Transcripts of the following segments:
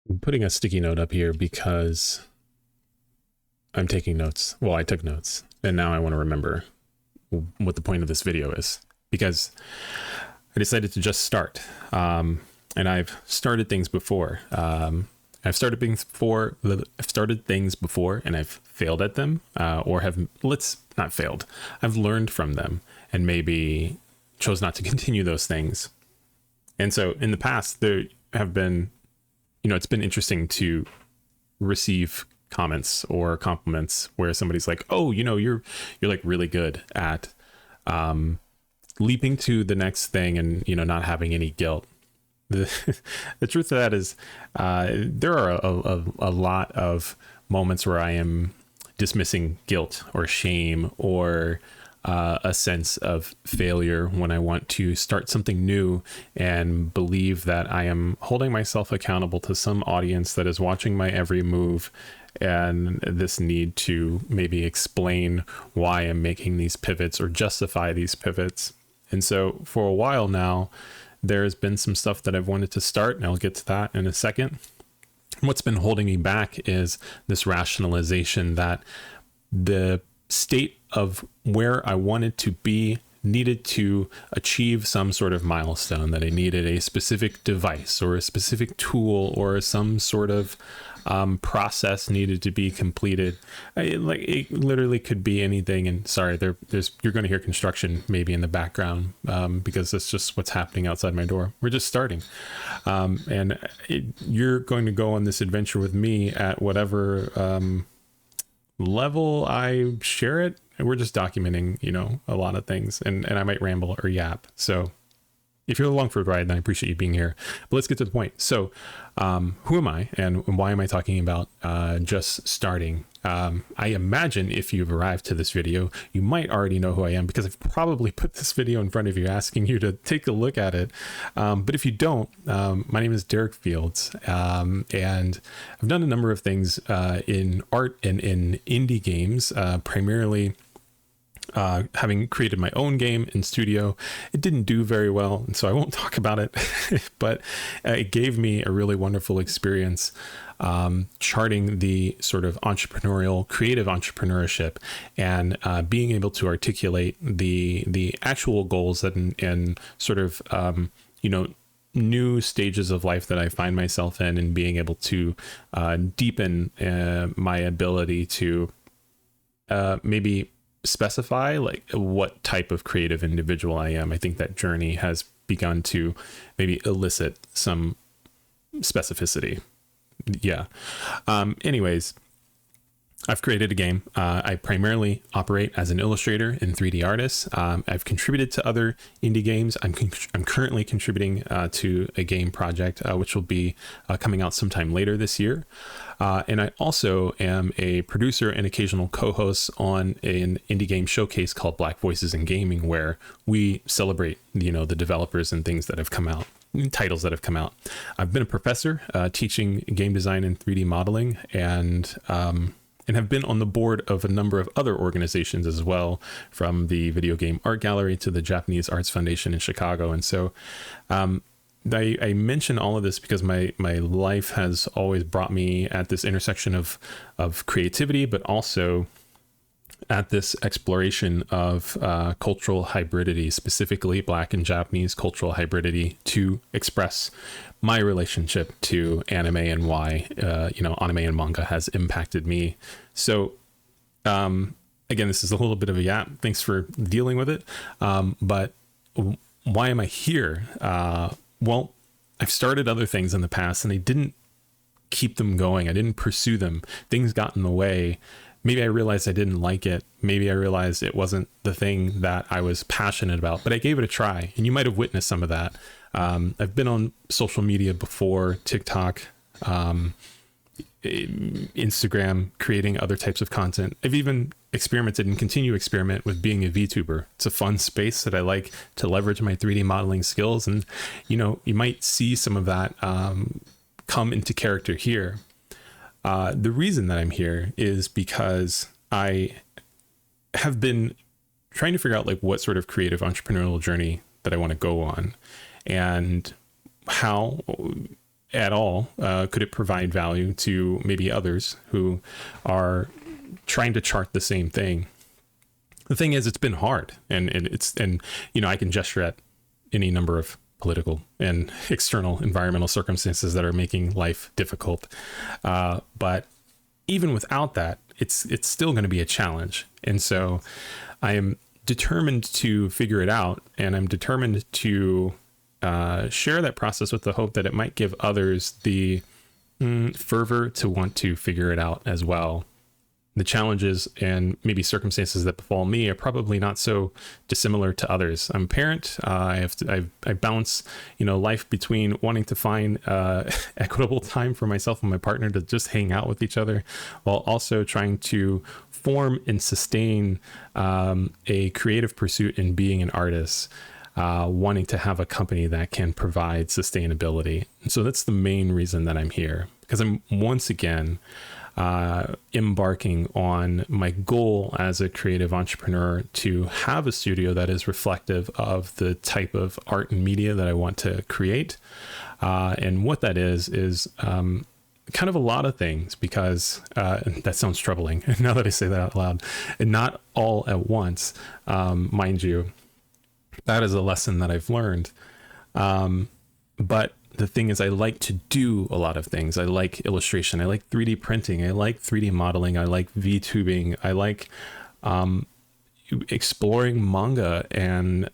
I'm putting a sticky note up here because I'm taking notes. Well, I took notes, and now I want to remember what the point of this video is, because I decided to just start. And I've started things before. I've started things before, and I've failed at them, or have let's not failed. I've learned from them, and maybe chose not to continue those things. And so, in the past, there have been, it's been interesting to receive comments or compliments where somebody's like, "Oh, you're like really good at leaping to the next thing, and not having any guilt." The the truth of that is, there are a lot of moments where I am dismissing guilt or shame or a sense of failure when I want to start something new and believe that I am holding myself accountable to some audience that is watching my every move, and this need to maybe explain why I'm making these pivots or justify these pivots. And so for a while now, there's been some stuff that I've wanted to start, and I'll get to that in a second. What's been holding me back is this rationalization that the state of where I wanted to be needed to achieve some sort of milestone, that I needed a specific device or a specific tool or some sort of process needed to be completed. It literally could be anything. And sorry, you're going to hear construction maybe in the background, because that's just what's happening outside my door. We're just starting. You're going to go on this adventure with me at whatever level I share it. And we're just documenting, a lot of things, and I might ramble or yap. So if you're along for the ride, then I appreciate you being here. But let's get to the point. So who am I, and why am I talking about just starting? I imagine if you've arrived to this video, you might already know who I am, because I've probably put this video in front of you asking you to take a look at it. But if you don't, my name is Derek Fields, and I've done a number of things in art and in indie games, primarily having created my own game in studio. It didn't do very well, and so I won't talk about it, but it gave me a really wonderful experience charting the sort of creative entrepreneurship, and being able to articulate the actual goals and sort of, new stages of life that I find myself in, and being able to deepen my ability to maybe specify like what type of creative individual I am. I think that journey has begun to maybe elicit some specificity. Yeah. Anyways, I've created a game. I primarily operate as an illustrator and 3D artist. I've contributed to other indie games. I'm currently contributing to a game project, which will be coming out sometime later this year. And I also am a producer and occasional co-host on an indie game showcase called Black Voices in Gaming, where we celebrate, the developers and things that have come out, titles that have come out. I've been a professor teaching game design and 3D modeling, and have been on the board of a number of other organizations as well, from the Video Game Art Gallery to the Japanese Arts Foundation in Chicago. And so I mention all of this because my life has always brought me at this intersection of creativity, but also at this exploration of cultural hybridity, specifically Black and Japanese cultural hybridity, to express my relationship to anime and why anime and manga has impacted me. So again, this is a little bit of a yap. Thanks for dealing with it. But why am I here? Well, I've started other things in the past, and I didn't keep them going. I didn't pursue them. Things got in the way. Maybe I realized I didn't like it. Maybe I realized it wasn't the thing that I was passionate about, but I gave it a try, and you might have witnessed some of that. I've been on social media before, TikTok, Instagram, creating other types of content. I've even experimented and continue to experiment with being a VTuber. It's a fun space that I like to leverage my 3D modeling skills. And, you might see some of that come into character here. The reason that I'm here is because I have been trying to figure out like what sort of creative entrepreneurial journey that I want to go on, and how at all? Could it provide value to maybe others who are trying to chart the same thing? The thing is, it's been hard, and I can gesture at any number of political and external environmental circumstances that are making life difficult. But even without that, it's still going to be a challenge. And so I am determined to figure it out, and I'm determined to share that process with the hope that it might give others the fervor to want to figure it out as well. The challenges and maybe circumstances that befall me are probably not so dissimilar to others. I'm a parent. I balance, life between wanting to find equitable time for myself and my partner to just hang out with each other, while also trying to form and sustain a creative pursuit in being an artist, wanting to have a company that can provide sustainability. And so that's the main reason that I'm here, because I'm once again embarking on my goal as a creative entrepreneur to have a studio that is reflective of the type of art and media that I want to create. And what that is kind of a lot of things, because that sounds troubling now that I say that out loud, and not all at once, mind you. That is a lesson that I've learned. But the thing is, I like to do a lot of things. I like illustration. I like 3D printing. I like 3D modeling. I like VTubing. I like exploring manga and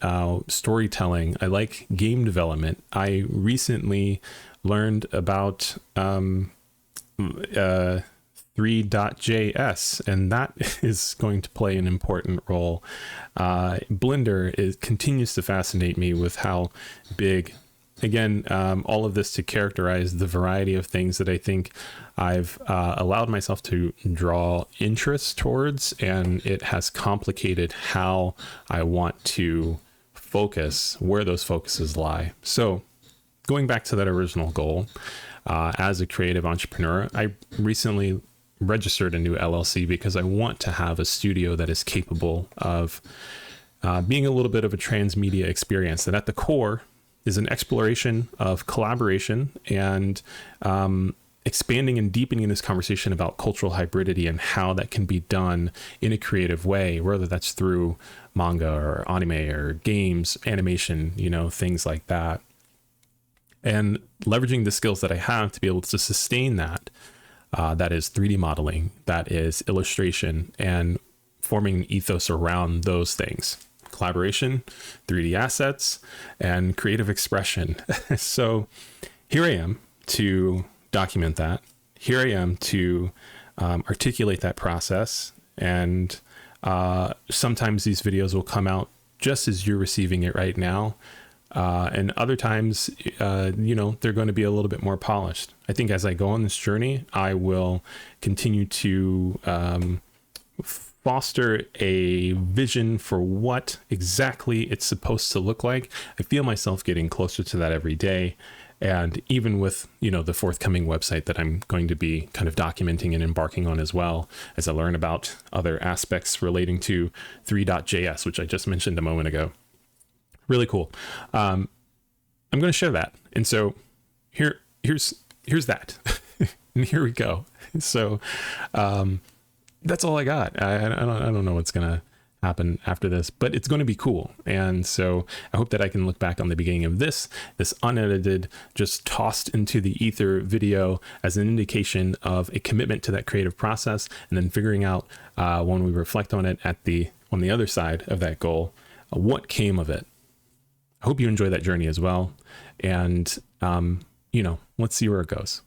storytelling. I like game development. I recently learned about 3.js, and that is going to play an important role. Blender continues to fascinate me with how big. Again, all of this to characterize the variety of things that I think I've allowed myself to draw interest towards, and it has complicated how I want to focus, where those focuses lie. So going back to that original goal, as a creative entrepreneur, I recently registered a new LLC because I want to have a studio that is capable of being a little bit of a transmedia experience, that at the core is an exploration of collaboration and expanding and deepening this conversation about cultural hybridity and how that can be done in a creative way, whether that's through manga or anime or games, animation, things like that. And leveraging the skills that I have to be able to sustain that, that is 3D modeling, that is illustration, and forming an ethos around those things. Collaboration, 3D assets, and creative expression. So here I am to document that. Here I am to articulate that process. And sometimes these videos will come out just as you're receiving it right now. And other times, they're going to be a little bit more polished. I think as I go on this journey, I will continue to foster a vision for what exactly it's supposed to look like. I feel myself getting closer to that every day. And even with, the forthcoming website that I'm going to be kind of documenting and embarking on as well, as I learn about other aspects relating to 3.js, which I just mentioned a moment ago. Really cool. I'm going to share that. And so here's that. And here we go. So, that's all I got. I don't know what's going to happen after this, but it's going to be cool. And so I hope that I can look back on the beginning of this unedited, just tossed into the ether video as an indication of a commitment to that creative process, and then figuring out when we reflect on it on the other side of that goal, what came of it. I hope you enjoy that journey as well. And, let's see where it goes.